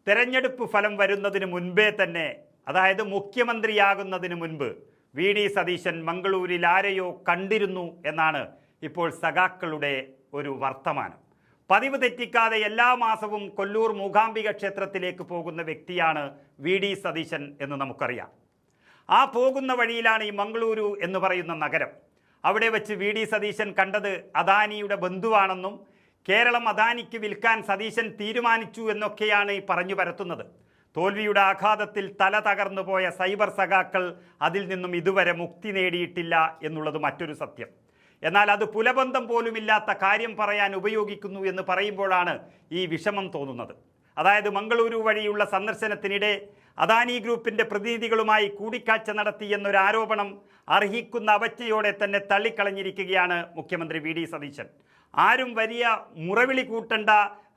തെരഞ്ഞെടുപ്പ് ഫലം വരുന്നതിന് മുൻപേ തന്നെ, അതായത് മുഖ്യമന്ത്രിയാകുന്നതിന് മുൻപ് വി.ഡി. സതീശൻ മംഗളൂരിൽ ആരെയോ കണ്ടിരുന്നു എന്നാണ് ഇപ്പോൾ സഖാക്കളുടെ ഒരു വർത്തമാനം. പതിവ് തെറ്റിക്കാതെ എല്ലാ മാസവും കൊല്ലൂർ മൂകാംബിക ക്ഷേത്രത്തിലേക്ക് പോകുന്ന വ്യക്തിയാണ് വി.ഡി. സതീശൻ എന്ന് നമുക്കറിയാം. ആ പോകുന്ന വഴിയിലാണ് ഈ മംഗളൂരു എന്ന് പറയുന്ന നഗരം. അവിടെ വെച്ച് വി.ഡി. സതീശൻ കണ്ടത് അദാനിയുടെ ബന്ധുവാണെന്നും കേരളം അദാനിക്ക് വിൽക്കാൻ സതീശൻ തീരുമാനിച്ചു എന്നൊക്കെയാണ് ഈ പറഞ്ഞു പരത്തുന്നത്. തോൽവിയുടെ ആഘാതത്തിൽ തല തകർന്നു പോയ സൈബർ സഖാക്കൾ അതിൽ നിന്നും ഇതുവരെ മുക്തി നേടിയിട്ടില്ല എന്നുള്ളത് മറ്റൊരു സത്യം. എന്നാൽ അത് പുലബന്ധം പോലുമില്ലാത്ത കാര്യം പറയാൻ ഉപയോഗിക്കുന്നു എന്ന് പറയുമ്പോഴാണ് ഈ വിഷമം തോന്നുന്നത്. അതായത് മംഗളൂരു വഴിയുള്ള സന്ദർശനത്തിനിടെ അദാനി ഗ്രൂപ്പിൻ്റെ പ്രതിനിധികളുമായി കൂടിക്കാഴ്ച നടത്തി എന്നൊരു ആരോപണം അർഹിക്കുന്ന അവജ്ഞയോടെ തന്നെ തള്ളിക്കളഞ്ഞിരിക്കുകയാണ് മുഖ്യമന്ത്രി വി.ഡി. സതീശൻ. ആരും വലിയ മുറവിളി കൂട്ടണ്ട,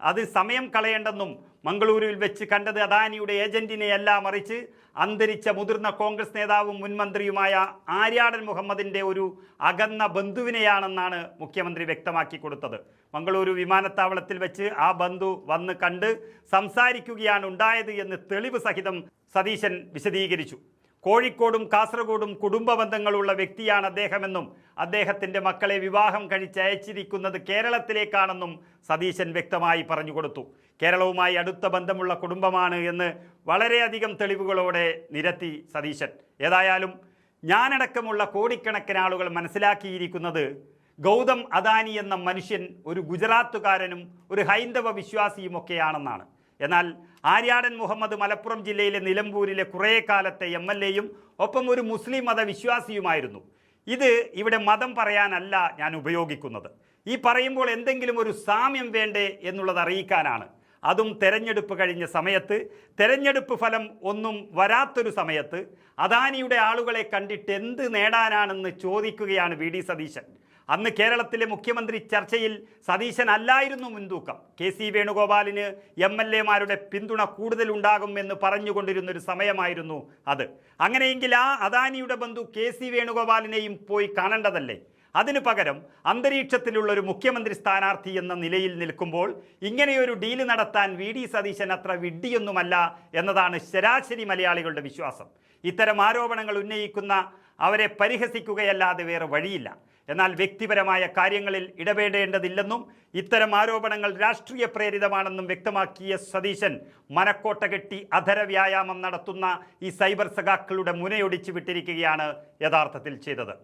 അത് സമയം കളയേണ്ടെന്നും മംഗളൂരുവിൽ വെച്ച് കണ്ടത് അദാനിയുടെ ഏജന്റിനെയല്ല, മറിച്ച് അന്തരിച്ച മുതിർന്ന കോൺഗ്രസ് നേതാവും മുൻമന്ത്രിയുമായ ആര്യാടൻ മുഹമ്മദിൻ്റെ ഒരു അകന്ന ബന്ധുവിനെയാണെന്നാണ് മുഖ്യമന്ത്രി വ്യക്തമാക്കി കൊടുത്തത്. മംഗളൂരു വിമാനത്താവളത്തിൽ വെച്ച് ആ ബന്ധു വന്ന് കണ്ട് സംസാരിക്കുകയാണ് ഉണ്ടായത് എന്ന് തെളിവ് സഹിതം സതീശൻ വിശദീകരിച്ചു. കോഴിക്കോടും കാസർഗോഡും കുടുംബ ബന്ധങ്ങളുള്ള വ്യക്തിയാണ് അദ്ദേഹമെന്നും അദ്ദേഹത്തിൻ്റെ മക്കളെ വിവാഹം കഴിച്ചയച്ചിരിക്കുന്നത് കേരളത്തിലേക്കാണെന്നും സതീശൻ വ്യക്തമായി പറഞ്ഞുകൊടുത്തു. കേരളവുമായി അടുത്ത ബന്ധമുള്ള കുടുംബമാണ് എന്ന് വളരെയധികം തെളിവുകളോടെ നിരത്തി സതീശൻ. ഏതായാലും ഞാനടക്കമുള്ള കോടിക്കണക്കിന് ആളുകൾ മനസ്സിലാക്കിയിരിക്കുന്നത് ഗൗതം അദാനി എന്ന മനുഷ്യൻ ഒരു ഗുജറാത്തുകാരനും ഒരു ഹൈന്ദവ വിശ്വാസിയുമൊക്കെയാണെന്നാണ്. എന്നാൽ ആര്യാടൻ മുഹമ്മദ് മലപ്പുറം ജില്ലയിലെ നിലമ്പൂരിലെ കുറേ കാലത്തെ എം.എൽ.എയും ഒപ്പം ഒരു മുസ്ലിം മതവിശ്വാസിയുമായിരുന്നു. ഇത് ഇവിടെ മതം പറയാനല്ല ഞാൻ ഉപയോഗിക്കുന്നത്. ഈ പറയുമ്പോൾ എന്തെങ്കിലും ഒരു സാമ്യം വേണ്ടേ എന്നുള്ളത് അറിയിക്കാനാണ്. അതും തെരഞ്ഞെടുപ്പ് കഴിഞ്ഞ സമയത്ത്, തെരഞ്ഞെടുപ്പ് ഫലം ഒന്നും വരാത്തൊരു സമയത്ത് അദാനിയുടെ ആളുകളെ കണ്ടിട്ട് എന്ത് നേടാനാണെന്ന് ചോദിക്കുകയാണ് വി.ഡി. സതീശൻ. അന്ന് കേരളത്തിലെ മുഖ്യമന്ത്രി ചർച്ചയിൽ സതീശൻ അല്ലായിരുന്നു മുൻതൂക്കം. കെ.സി. വേണുഗോപാലിന് എം.എൽ.എമാരുടെ പിന്തുണ കൂടുതലുണ്ടാകും എന്ന് പറഞ്ഞുകൊണ്ടിരുന്നൊരു സമയമായിരുന്നു അത്. അങ്ങനെയെങ്കിൽ ആ അദാനിയുടെ ബന്ധു കെ.സി. വേണുഗോപാലിനെയും പോയി കാണേണ്ടതല്ലേ? അതിനു പകരം അന്തരീക്ഷത്തിലുള്ളൊരു മുഖ്യമന്ത്രി സ്ഥാനാർത്ഥി എന്ന നിലയിൽ നിൽക്കുമ്പോൾ ഇങ്ങനെയൊരു ഡീല് നടത്താൻ വി.ഡി. സതീശൻ അത്ര വിഡ്ഢിയൊന്നുമല്ല എന്നതാണ് ശരാശരി മലയാളികളുടെ വിശ്വാസം. ഇത്തരം ആരോപണങ്ങൾ ഉന്നയിക്കുന്ന അവരെ പരിഹസിക്കുകയല്ലാതെ വേറെ വഴിയില്ല. എന്നാൽ വ്യക്തിപരമായ കാര്യങ്ങളിൽ ഇടപെടേണ്ടതില്ലെന്നും ഇത്തരം ആരോപണങ്ങൾ രാഷ്ട്രീയ പ്രേരിതമാണെന്നും വ്യക്തമാക്കിയ സതീശൻ മനക്കോട്ട കെട്ടി അധര വ്യായാമം നടത്തുന്ന ഈ സൈബർ സഖാക്കളുടെ മുനയൊടിച്ചു വിട്ടിരിക്കുകയാണ് യഥാർത്ഥത്തിൽ ചെയ്തത്.